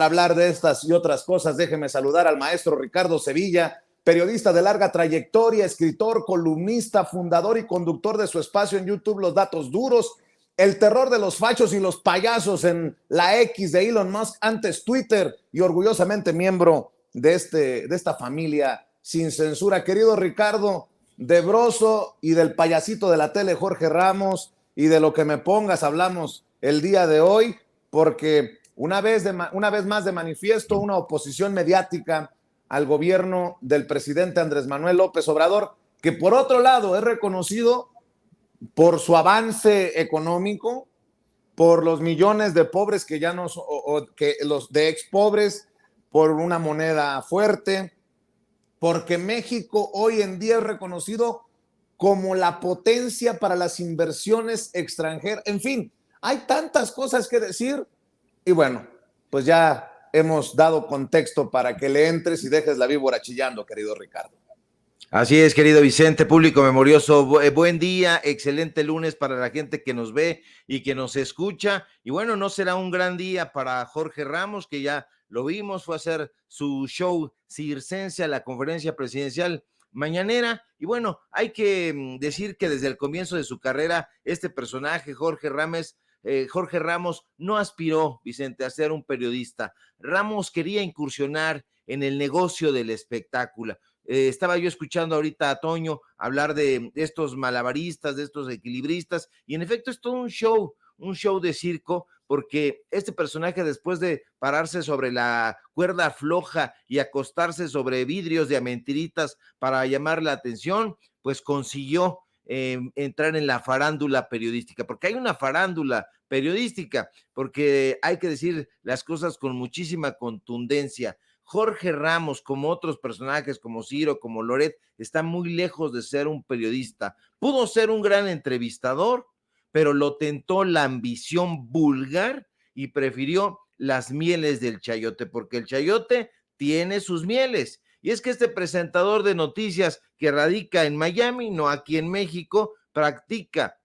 Hablar de estas y otras cosas, déjeme saludar al maestro Ricardo Sevilla, periodista de larga trayectoria, escritor, columnista, fundador y conductor de su espacio en YouTube Los Datos Duros, el terror de los fachos y los payasos en la X de Elon Musk, antes Twitter, y orgullosamente miembro de esta familia sin censura. Querido Ricardo, de Broso y del payasito de la tele Jorge Ramos y de lo que me pongas hablamos el día de hoy, porque una vez más de manifiesto una oposición mediática al gobierno del presidente Andrés Manuel López Obrador, que por otro lado es reconocido por su avance económico, por los millones de pobres que ya nos, que los de ex pobres, por una moneda fuerte, porque México hoy en día es reconocido como la potencia para las inversiones extranjeras. En fin, hay tantas cosas que decir. Y bueno, pues ya hemos dado contexto para que le entres y dejes la víbora chillando, querido Ricardo. Así es, querido Vicente, público memorioso, buen día, excelente lunes para la gente que nos ve y que nos escucha. Y bueno, no será un gran día para Jorge Ramos, que ya lo vimos, fue a hacer su show circense a la conferencia presidencial mañanera. Y bueno, hay que decir que desde el comienzo de su carrera, este personaje, Jorge Ramos no aspiró, Vicente, a ser un periodista. Ramos quería incursionar en el negocio del espectáculo. Estaba yo escuchando ahorita a Toño hablar de estos malabaristas, de estos equilibristas, y en efecto es todo un show de circo, porque este personaje, después de pararse sobre la cuerda floja y acostarse sobre vidrios de mentiritas para llamar la atención, pues consiguió entrar en la farándula periodística, porque hay una farándula periodística, porque hay que decir las cosas con muchísima contundencia. Jorge Ramos, como otros personajes, como Ciro, como Loret, está muy lejos de ser un periodista. Pudo ser un gran entrevistador, pero lo tentó la ambición vulgar y prefirió las mieles del chayote, porque el chayote tiene sus mieles. Y es que este presentador de noticias que radica en Miami, no aquí en México, practica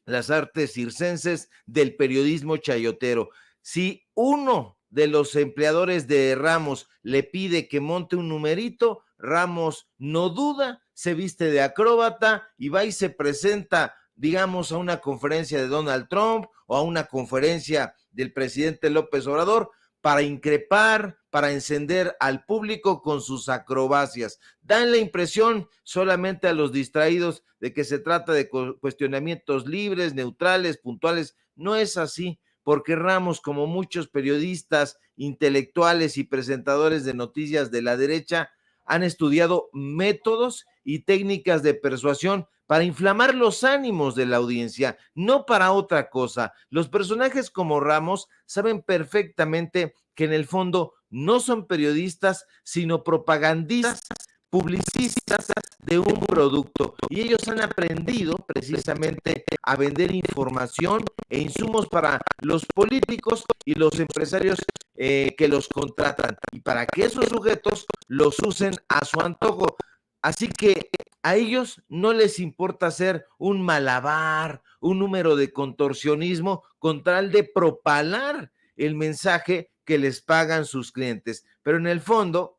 las artes circenses del periodismo chayotero. Si uno de los empleadores de Ramos le pide que monte un numerito, Ramos no duda, se viste de acróbata y va y se presenta, digamos, a una conferencia de Donald Trump o a una conferencia del presidente López Obrador para increpar, para encender al público con sus acrobacias. Dan la impresión solamente a los distraídos de que se trata de cuestionamientos libres, neutrales, puntuales. No es así, porque Ramos, como muchos periodistas, intelectuales y presentadores de noticias de la derecha, han estudiado métodos y técnicas de persuasión para inflamar los ánimos de la audiencia, no para otra cosa. Los personajes como Ramos saben perfectamente que en el fondo no son periodistas, sino propagandistas, publicistas de un producto, y ellos han aprendido precisamente a vender información e insumos para los políticos y los empresarios que los contratan, y para que esos sujetos los usen a su antojo. Así que a ellos no les importa hacer un malabar, un número de contorsionismo con tal de propalar el mensaje que les pagan sus clientes, pero en el fondo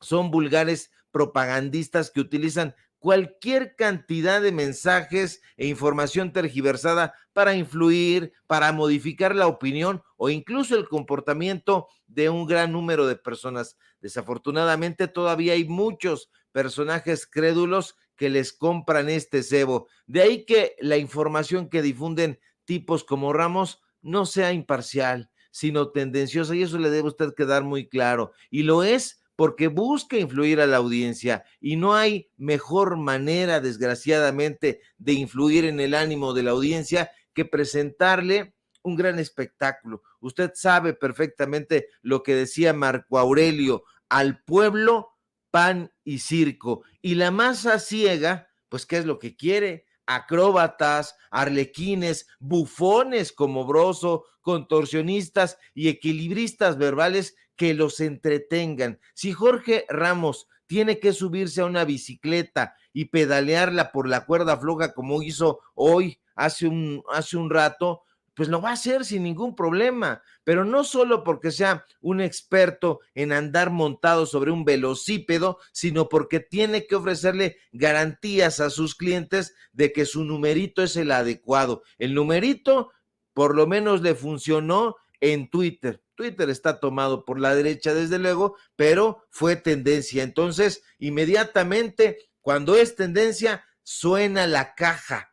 son vulgares propagandistas que utilizan cualquier cantidad de mensajes e información tergiversada para influir, para modificar la opinión o incluso el comportamiento de un gran número de personas. Desafortunadamente, todavía hay muchos personajes crédulos que les compran este cebo. De ahí que la información que difunden tipos como Ramos no sea imparcial, sino tendenciosa, y eso le debe a usted quedar muy claro. Y lo es porque busca influir a la audiencia, y no hay mejor manera, desgraciadamente, de influir en el ánimo de la audiencia que presentarle un gran espectáculo. Usted sabe perfectamente lo que decía Marco Aurelio: al pueblo pan y circo, y la masa ciega, pues, ¿qué es lo que quiere? Acróbatas, arlequines, bufones como Broso, contorsionistas y equilibristas verbales que los entretengan. Si Jorge Ramos tiene que subirse a una bicicleta y pedalearla por la cuerda floja como hizo hoy, hace un rato, pues lo va a hacer sin ningún problema, pero no solo porque sea un experto en andar montado sobre un velocípedo, sino porque tiene que ofrecerle garantías a sus clientes de que su numerito es el adecuado. El numerito por lo menos le funcionó en Twitter. Twitter está tomado por la derecha, desde luego, pero fue tendencia. Entonces, inmediatamente, cuando es tendencia, suena la caja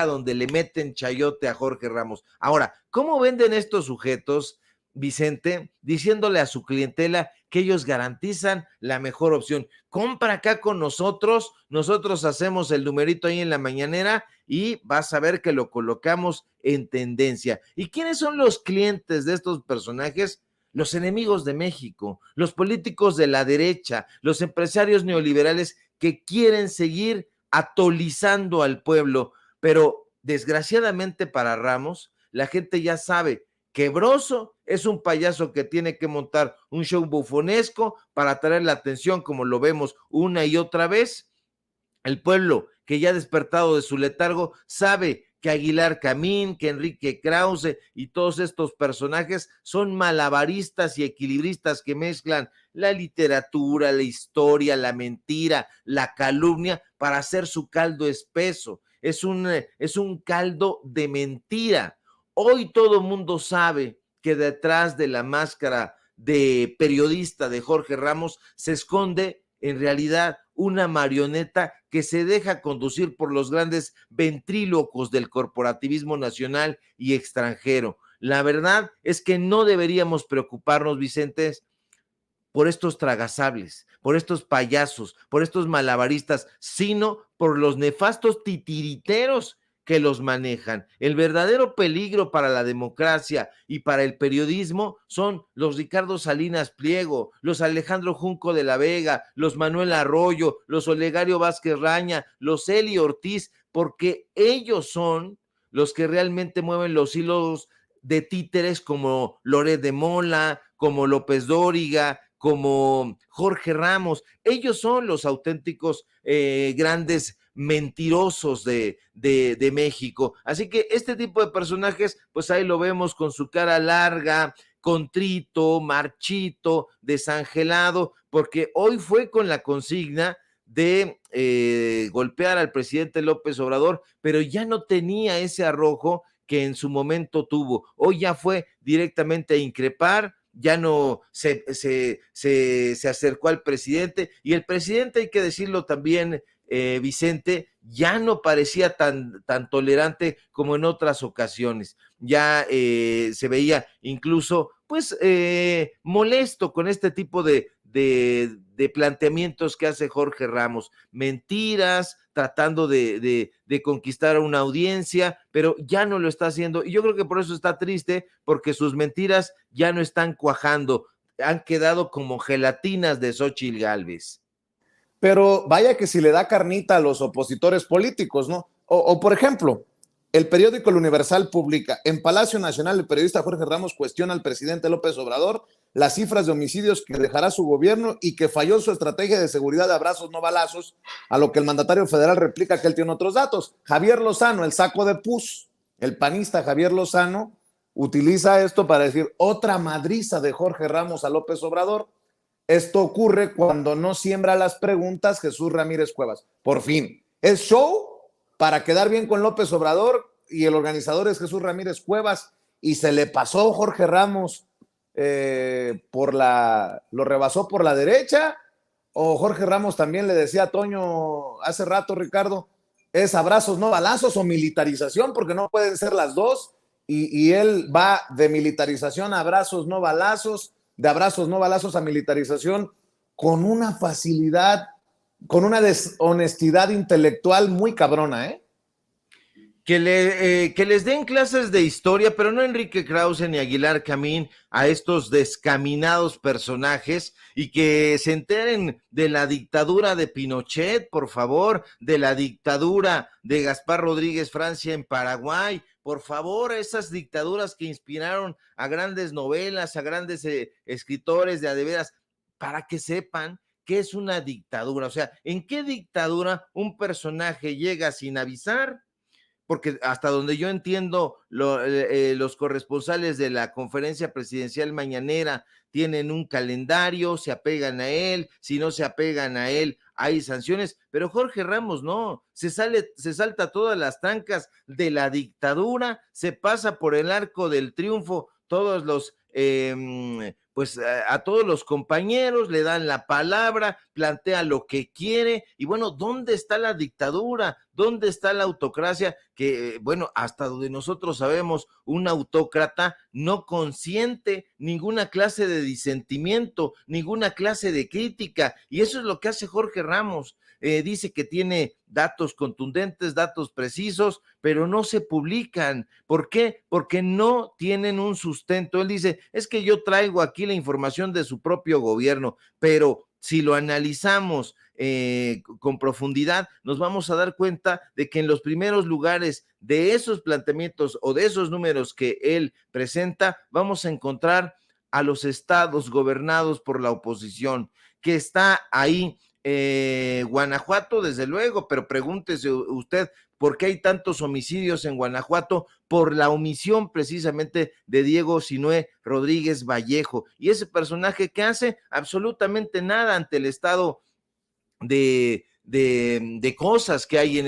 donde le meten chayote a Jorge Ramos. Ahora, ¿cómo venden estos sujetos, Vicente? Diciéndole a su clientela que ellos garantizan la mejor opción. Compra acá con nosotros, nosotros hacemos el numerito ahí en la mañanera y vas a ver que lo colocamos en tendencia. ¿Y quiénes son los clientes de estos personajes? Los enemigos de México, los políticos de la derecha, los empresarios neoliberales que quieren seguir atolizando al pueblo, pero desgraciadamente para Ramos, la gente ya sabe que Broso es un payaso que tiene que montar un show bufonesco para atraer la atención, como lo vemos una y otra vez. El pueblo que ya despertado de su letargo sabe que Aguilar Camín, que Enrique Krause y todos estos personajes son malabaristas y equilibristas que mezclan la literatura, la historia, la mentira, la calumnia para hacer su caldo espeso. Es un caldo de mentira. Hoy todo mundo sabe que detrás de la máscara de periodista de Jorge Ramos se esconde en realidad una marioneta que se deja conducir por los grandes ventrílocos del corporativismo nacional y extranjero. La verdad es que no deberíamos preocuparnos, Vicente, por estos tragasables, por estos payasos, por estos malabaristas, sino por los nefastos titiriteros que los manejan. El verdadero peligro para la democracia y para el periodismo son los Ricardo Salinas Pliego, los Alejandro Junco de la Vega, los Manuel Arroyo, los Olegario Vázquez Raña, los Eli Ortiz, porque ellos son los que realmente mueven los hilos de títeres como Loret de Mola, como López Dóriga, como Jorge Ramos. Ellos son los auténticos grandes mentirosos de México. Así que este tipo de personajes, pues ahí lo vemos con su cara larga, contrito, marchito, desangelado, porque hoy fue con la consigna de golpear al presidente López Obrador, pero ya no tenía ese arrojo que en su momento tuvo. Hoy ya fue directamente a increpar, ya no se acercó al presidente, y el presidente, hay que decirlo también, Vicente, ya no parecía tan tolerante como en otras ocasiones. Ya se veía incluso, pues, molesto con este tipo de planteamientos que hace Jorge Ramos. Mentiras, tratando de conquistar a una audiencia, pero ya no lo está haciendo. Y yo creo que por eso está triste, porque sus mentiras ya no están cuajando. Han quedado como gelatinas de Xóchitl Gálvez. Pero vaya que si le da carnita a los opositores políticos, ¿no? Por ejemplo, el periódico El Universal publica: en Palacio Nacional, el periodista Jorge Ramos cuestiona al presidente López Obrador las cifras de homicidios que dejará su gobierno y que falló su estrategia de seguridad de abrazos no balazos, a lo que el mandatario federal replica que él tiene otros datos. Javier Lozano, el saco de pus, el panista Javier Lozano, utiliza esto para decir otra madriza de Jorge Ramos a López Obrador. Esto ocurre cuando no siembra las preguntas Jesús Ramírez Cuevas. Por fin, es show para quedar bien con López Obrador, y el organizador es Jesús Ramírez Cuevas, y se le pasó Jorge Ramos, lo rebasó por la derecha, o Jorge Ramos también le decía a Toño hace rato, Ricardo, es abrazos no balazos o militarización, porque no pueden ser las dos, y él va de militarización a abrazos no balazos, de abrazos no balazos a militarización, con una facilidad, con una deshonestidad intelectual muy cabrona, ¿eh? Que les den clases de historia, pero no Enrique Krause ni Aguilar Camín, a estos descaminados personajes, y que se enteren de la dictadura de Pinochet, por favor, de la dictadura de Gaspar Rodríguez Francia en Paraguay, por favor, esas dictaduras que inspiraron a grandes novelas, a grandes escritores de a de veras, para que sepan qué es una dictadura. O sea, ¿en qué dictadura un personaje llega sin avisar, porque hasta donde yo entiendo, los corresponsales de la conferencia presidencial mañanera tienen un calendario, se apegan a él, si no se apegan a él hay sanciones, pero Jorge Ramos no, se salta todas las trancas de la dictadura, se pasa por el arco del triunfo todos los pues a todos los compañeros, le dan la palabra, plantea lo que quiere, y bueno, ¿dónde está la dictadura? ¿Dónde está la autocracia? Que, bueno, hasta donde nosotros sabemos, un autócrata no consiente ninguna clase de disentimiento, ninguna clase de crítica, y eso es lo que hace Jorge Ramos. Dice que tiene datos contundentes, datos precisos, pero no se publican. ¿Por qué? Porque no tienen un sustento. Él dice, es que yo traigo aquí la información de su propio gobierno, pero si lo analizamos con profundidad, nos vamos a dar cuenta de que en los primeros lugares de esos planteamientos o de esos números que él presenta, vamos a encontrar a los estados gobernados por la oposición, que está ahí Guanajuato, desde luego, pero pregúntese usted por qué hay tantos homicidios en Guanajuato, por la omisión precisamente de Diego Sinué Rodríguez Vallejo, y ese personaje que hace absolutamente nada ante el estado de cosas que hay en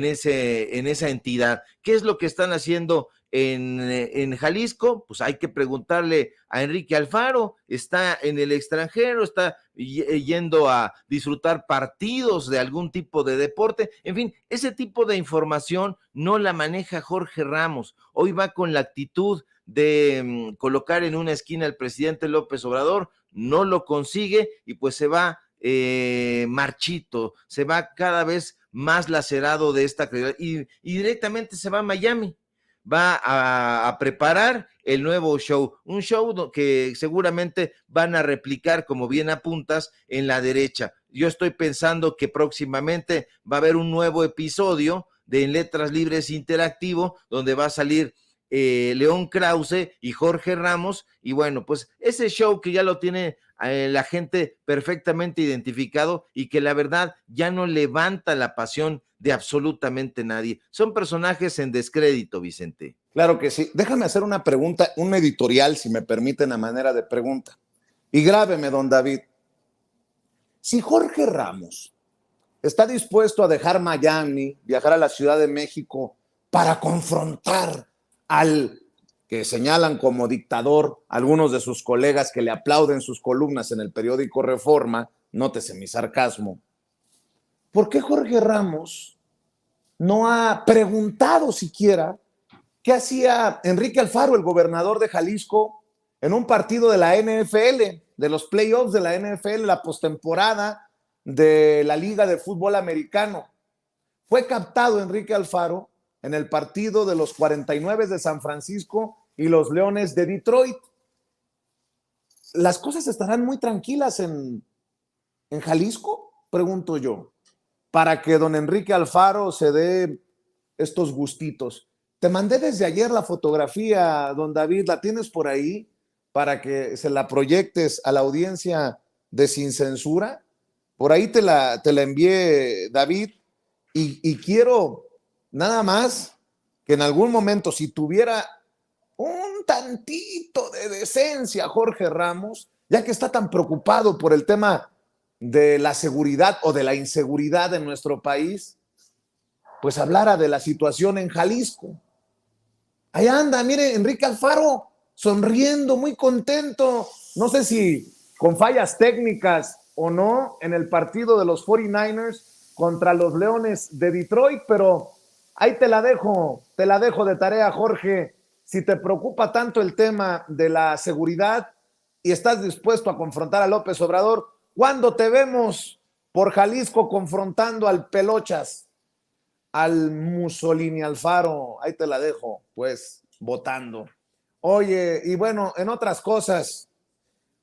esa entidad. ¿Qué es lo que están haciendo en Jalisco? Pues hay que preguntarle a Enrique Alfaro. Está en el extranjero, está yendo a disfrutar partidos de algún tipo de deporte. En fin, ese tipo de información no la maneja Jorge Ramos. Hoy va con la actitud de colocar en una esquina al presidente López Obrador, no lo consigue y pues se va marchito, se va cada vez más lacerado de esta credibilidad y directamente se va a Miami, va a preparar el nuevo show, un show que seguramente van a replicar, como bien apuntas, en la derecha. Yo estoy pensando que próximamente va a haber un nuevo episodio de En Letras Libres Interactivo, donde va a salir León Krause y Jorge Ramos, y bueno, pues ese show que ya lo tiene la gente perfectamente identificado y que la verdad ya no levanta la pasión de absolutamente nadie. Son personajes en descrédito, Vicente. Claro que sí. Déjame hacer una pregunta, un editorial, si me permiten, a manera de pregunta. Y grábeme, don David. Si Jorge Ramos está dispuesto a dejar Miami, viajar a la Ciudad de México para confrontar al que señalan como dictador algunos de sus colegas que le aplauden sus columnas en el periódico Reforma, nótese mi sarcasmo, ¿por qué Jorge Ramos no ha preguntado siquiera qué hacía Enrique Alfaro, el gobernador de Jalisco, en un partido de la NFL, de los playoffs de la NFL, la postemporada de la Liga de Fútbol Americano? Fue captado Enrique Alfaro en el partido de los 49 de San Francisco y los Leones de Detroit. ¿Las cosas estarán muy tranquilas en Jalisco? Pregunto yo, para que don Enrique Alfaro se dé estos gustitos. Te mandé desde ayer la fotografía, don David, ¿la tienes por ahí? Para que se la proyectes a la audiencia de Sin Censura. Por ahí te la envié, David, y quiero nada más que en algún momento, si tuviera un tantito de decencia Jorge Ramos, ya que está tan preocupado por el tema de la seguridad o de la inseguridad en nuestro país, pues hablara de la situación en Jalisco. Ahí anda, mire, Enrique Alfaro, sonriendo, muy contento, no sé si con fallas técnicas o no, en el partido de los 49ers contra los Leones de Detroit, pero ahí te la dejo de tarea, Jorge. Si te preocupa tanto el tema de la seguridad y estás dispuesto a confrontar a López Obrador, ¿cuándo te vemos por Jalisco confrontando al Pelochas, al Mussolini Alfaro? Ahí te la dejo, pues, votando. Oye, y bueno, en otras cosas,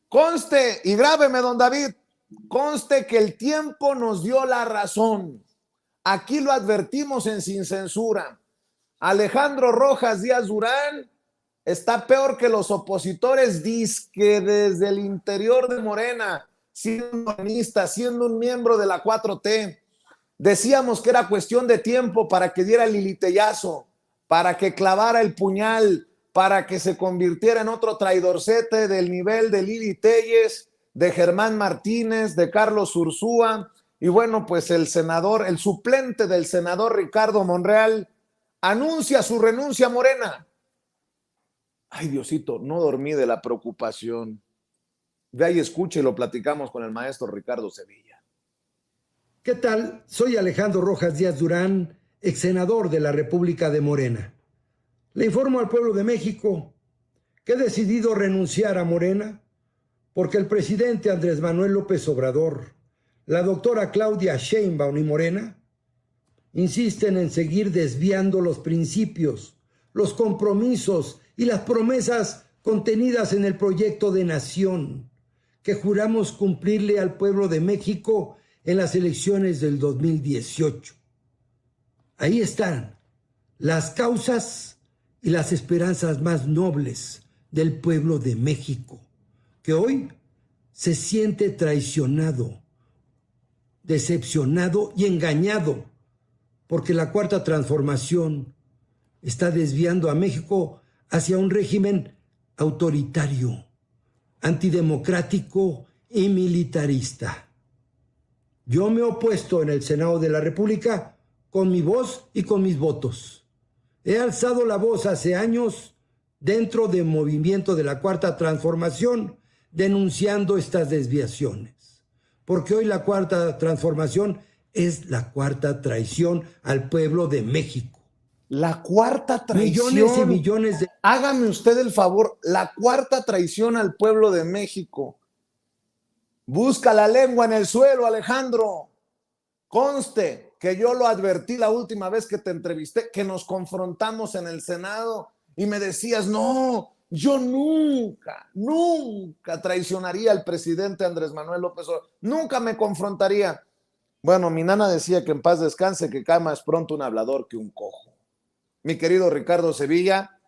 conste, y grábeme, don David, conste que el tiempo nos dio la razón. Aquí lo advertimos en Sin Censura. Alejandro Rojas Díaz Durán está peor que los opositores, dizque desde el interior de Morena, siendo morenista, siendo un miembro de la 4T. Decíamos que era cuestión de tiempo para que diera el lilitellazo, para que clavara el puñal, para que se convirtiera en otro traidorcete del nivel de Lili Téllez, de Germán Martínez, de Carlos Ursúa, y bueno, pues el senador, el suplente del senador Ricardo Monreal, anuncia su renuncia a Morena. Ay, Diosito, no dormí de la preocupación. Ve ahí, escuche y lo platicamos con el maestro Ricardo Sevilla. ¿Qué tal? Soy Alejandro Rojas Díaz Durán, ex senador de la República de Morena. Le informo al pueblo de México que he decidido renunciar a Morena porque el presidente Andrés Manuel López Obrador, la doctora Claudia Sheinbaum y Morena insisten en seguir desviando los principios, los compromisos y las promesas contenidas en el proyecto de nación que juramos cumplirle al pueblo de México en las elecciones del 2018. Ahí están las causas y las esperanzas más nobles del pueblo de México, que hoy se siente traicionado, decepcionado y engañado, porque la Cuarta Transformación está desviando a México hacia un régimen autoritario, antidemocrático y militarista. Yo me he opuesto en el Senado de la República con mi voz y con mis votos. He alzado la voz hace años dentro del movimiento de la Cuarta Transformación denunciando estas desviaciones, porque hoy la Cuarta Transformación es la cuarta traición al pueblo de México. La cuarta traición. Millones y millones de... Hágame usted el favor, la cuarta traición al pueblo de México. Busca la lengua en el suelo, Alejandro. Conste que yo lo advertí la última vez que te entrevisté, que nos confrontamos en el Senado y me decías, no, yo nunca traicionaría al presidente Andrés Manuel López Obrador. Nunca me confrontaría. Bueno, mi nana decía que en paz descanse, que cae más pronto un hablador que un cojo. Mi querido Ricardo Sevilla,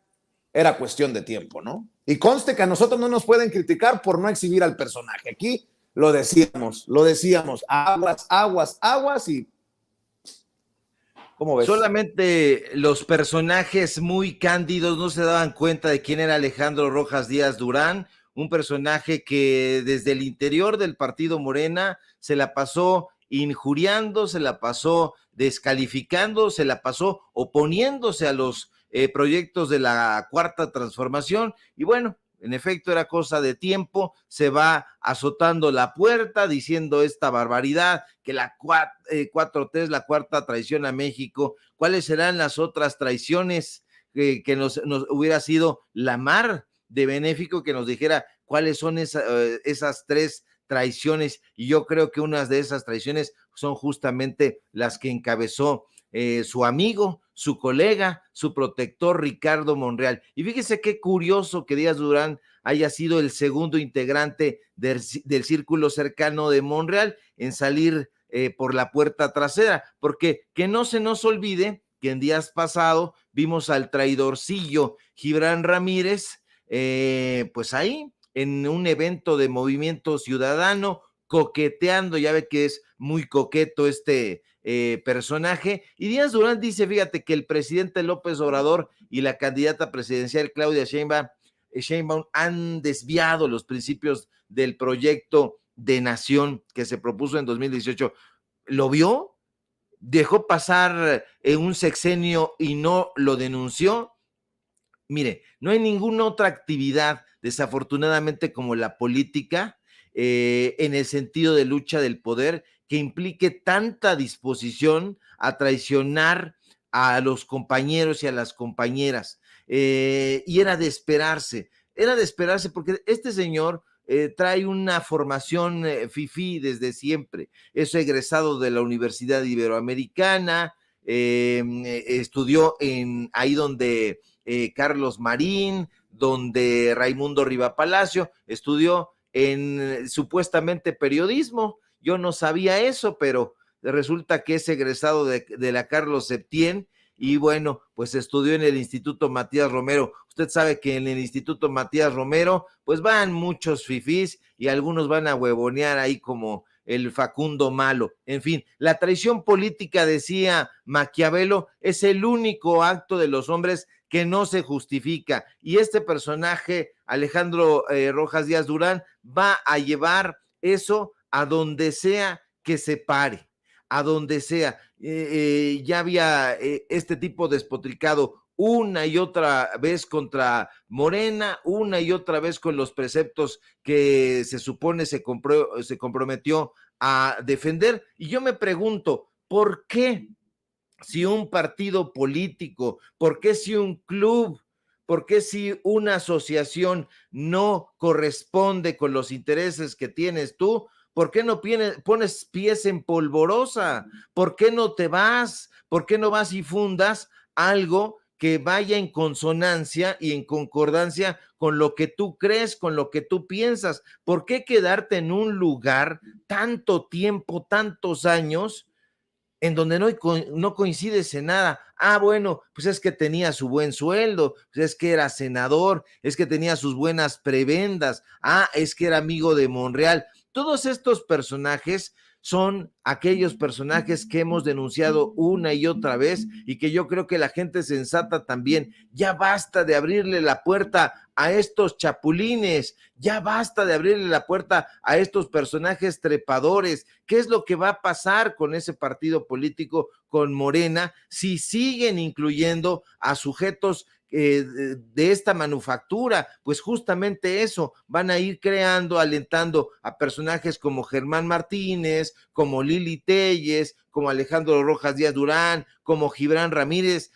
era cuestión de tiempo, ¿no? Y conste que a nosotros no nos pueden criticar por no exhibir al personaje. Aquí lo decíamos, aguas y... ¿Cómo ves? Solamente los personajes muy cándidos no se daban cuenta de quién era Alejandro Rojas Díaz Durán, un personaje que desde el interior del partido Morena se la pasó injuriando, se la pasó descalificando, se la pasó oponiéndose a los proyectos de la Cuarta Transformación, y bueno, en efecto era cosa de tiempo, se va azotando la puerta diciendo esta barbaridad, que la 4T es la cuarta traición a México. ¿Cuáles serán las otras traiciones que nos hubiera sido la mar de benéfico que nos dijera cuáles son esas tres traiciones? Y yo creo que unas de esas traiciones son justamente las que encabezó su amigo, su colega, su protector Ricardo Monreal. Y fíjese qué curioso que Díaz Durán haya sido el segundo integrante del círculo cercano de Monreal en salir por la puerta trasera, porque que no se nos olvide que en días pasados vimos al traidorcillo Gibran Ramírez, pues ahí en un evento de Movimiento Ciudadano, coqueteando, ya ve que es muy coqueto este personaje, y Díaz Durán dice, fíjate que el presidente López Obrador y la candidata presidencial Claudia Sheinbaum han desviado los principios del proyecto de nación que se propuso en 2018. ¿Lo vio? ¿Dejó pasar un sexenio y no lo denunció? Mire, no hay ninguna otra actividad, desafortunadamente, como la política, en el sentido de lucha del poder, que implique tanta disposición a traicionar a los compañeros y a las compañeras. Y era de esperarse porque este señor trae una formación fifí desde siempre. Es egresado de la Universidad Iberoamericana, estudió ahí donde Carlos Marín, donde Raimundo Riva Palacio, estudió en supuestamente periodismo. Yo no sabía eso, pero resulta que es egresado de la Carlos Septién, y bueno, pues estudió en el Instituto Matías Romero. Usted sabe que en el Instituto Matías Romero, pues van muchos fifís y algunos van a huevonear ahí como el Facundo malo. En fin, la traición política, decía Maquiavelo, es el único acto de los hombres que no se justifica. Y este personaje, Alejandro Rojas Díaz Durán, va a llevar eso a donde sea que se pare, a donde sea. Ya había este tipo despotricado una y otra vez contra Morena, una y otra vez con los preceptos que se supone se comprometió a defender. Y yo me pregunto, ¿por qué si un partido político, por qué si un club, por qué si una asociación no corresponde con los intereses que tienes tú? ¿Por qué no pones pies en polvorosa? ¿Por qué no te vas? ¿Por qué no vas y fundas algo que vaya en consonancia y en concordancia con lo que tú crees, con lo que tú piensas? ¿Por qué quedarte en un lugar tanto tiempo, tantos años, en donde no coincides en nada? Ah, bueno, pues es que tenía su buen sueldo, pues es que era senador, es que tenía sus buenas prebendas, es que era amigo de Monreal. Todos estos personajes son aquellos personajes que hemos denunciado una y otra vez y que yo creo que la gente sensata también. Ya basta de abrirle la puerta a estos chapulines, ya basta de abrirle la puerta a estos personajes trepadores. ¿Qué es lo que va a pasar con ese partido político, con Morena, si siguen incluyendo a sujetos de esta manufactura? Pues justamente eso, van a ir creando, alentando a personajes como Germán Martínez, como Lili Telles, como Alejandro Rojas Díaz Durán, como Gibran Ramírez,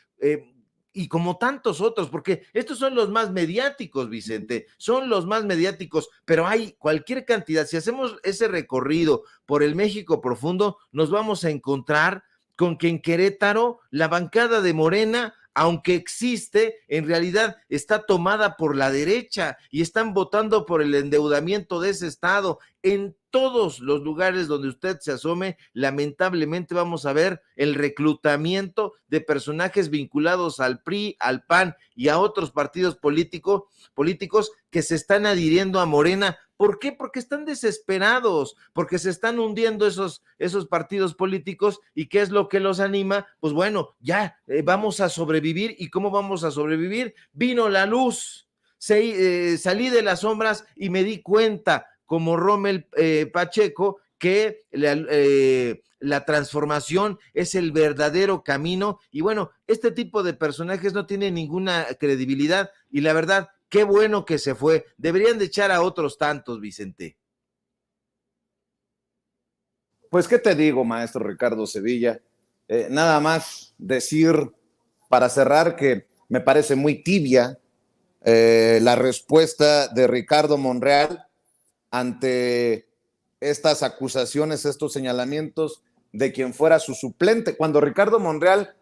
y como tantos otros, porque estos son los más mediáticos, Vicente, son los más mediáticos, pero hay cualquier cantidad. Si hacemos ese recorrido por el México profundo, nos vamos a encontrar con que en Querétaro la bancada de Morena, aunque existe, en realidad está tomada por la derecha y están votando por el endeudamiento de ese estado. En todos los lugares donde usted se asome, lamentablemente vamos a ver el reclutamiento de personajes vinculados al PRI, al PAN y a otros partidos políticos que se están adhiriendo a Morena. ¿Por qué? Porque están desesperados, porque se están hundiendo esos partidos políticos. ¿Y qué es lo que los anima? Pues bueno, ya vamos a sobrevivir. ¿Y cómo vamos a sobrevivir? Vino la luz, salí de las sombras y me di cuenta, como Rommel Pacheco, que la transformación es el verdadero camino. Y bueno, este tipo de personajes no tienen ninguna credibilidad y la verdad, qué bueno que se fue. Deberían de echar a otros tantos, Vicente. Pues, ¿qué te digo, maestro Ricardo Sevilla? Nada más decir, para cerrar, que me parece muy tibia la respuesta de Ricardo Monreal ante estas acusaciones, estos señalamientos de quien fuera su suplente. Cuando Ricardo Monreal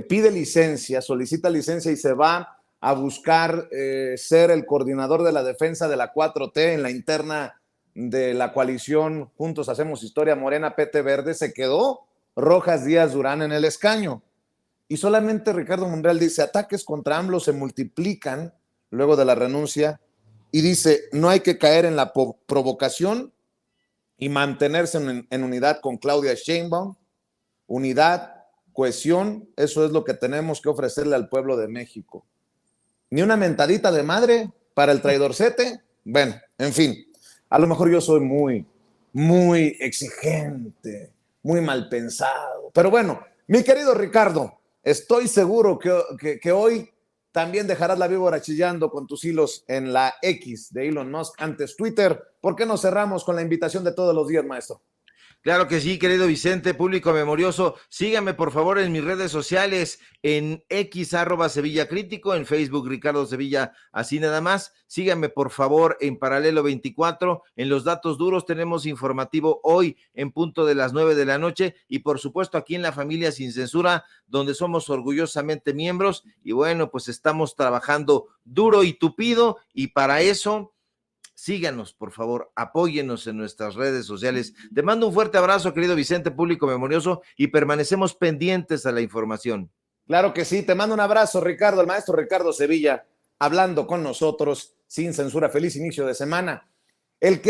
pide licencia, solicita licencia y se va a buscar ser el coordinador de la defensa de la 4T en la interna de la coalición Juntos Hacemos Historia, Morena, PT Verde, se quedó Rojas Díaz Durán en el escaño. Y solamente Ricardo Monreal dice: ataques contra AMLO se multiplican luego de la renuncia, y dice: no hay que caer en la provocación y mantenerse en unidad con Claudia Sheinbaum. Unidad, cohesión, eso es lo que tenemos que ofrecerle al pueblo de México. Ni una mentadita de madre para el traidorcete. Bueno, en fin, a lo mejor yo soy muy exigente, muy mal pensado, pero bueno, mi querido Ricardo, estoy seguro que hoy también dejarás la víbora chillando con tus hilos en la X de Elon Musk, antes Twitter. ¿Por qué no cerramos con la invitación de todos los días, maestro? Claro que sí, querido Vicente, público memorioso. Síganme, por favor, en mis redes sociales, en X @Sevilla Crítico, en Facebook Ricardo Sevilla, así nada más. Síganme, por favor, en Paralelo 24. En Los Datos Duros tenemos informativo hoy en punto de las 9 de la noche. Y, por supuesto, aquí en La Familia Sin Censura, donde somos orgullosamente miembros. Y bueno, pues estamos trabajando duro y tupido. Y para eso, síganos, por favor, apóyennos en nuestras redes sociales. Te mando un fuerte abrazo, querido Vicente, público memorioso, y permanecemos pendientes a la información. Claro que sí, te mando un abrazo, Ricardo, el maestro Ricardo Sevilla, hablando con nosotros sin censura. Feliz inicio de semana. El que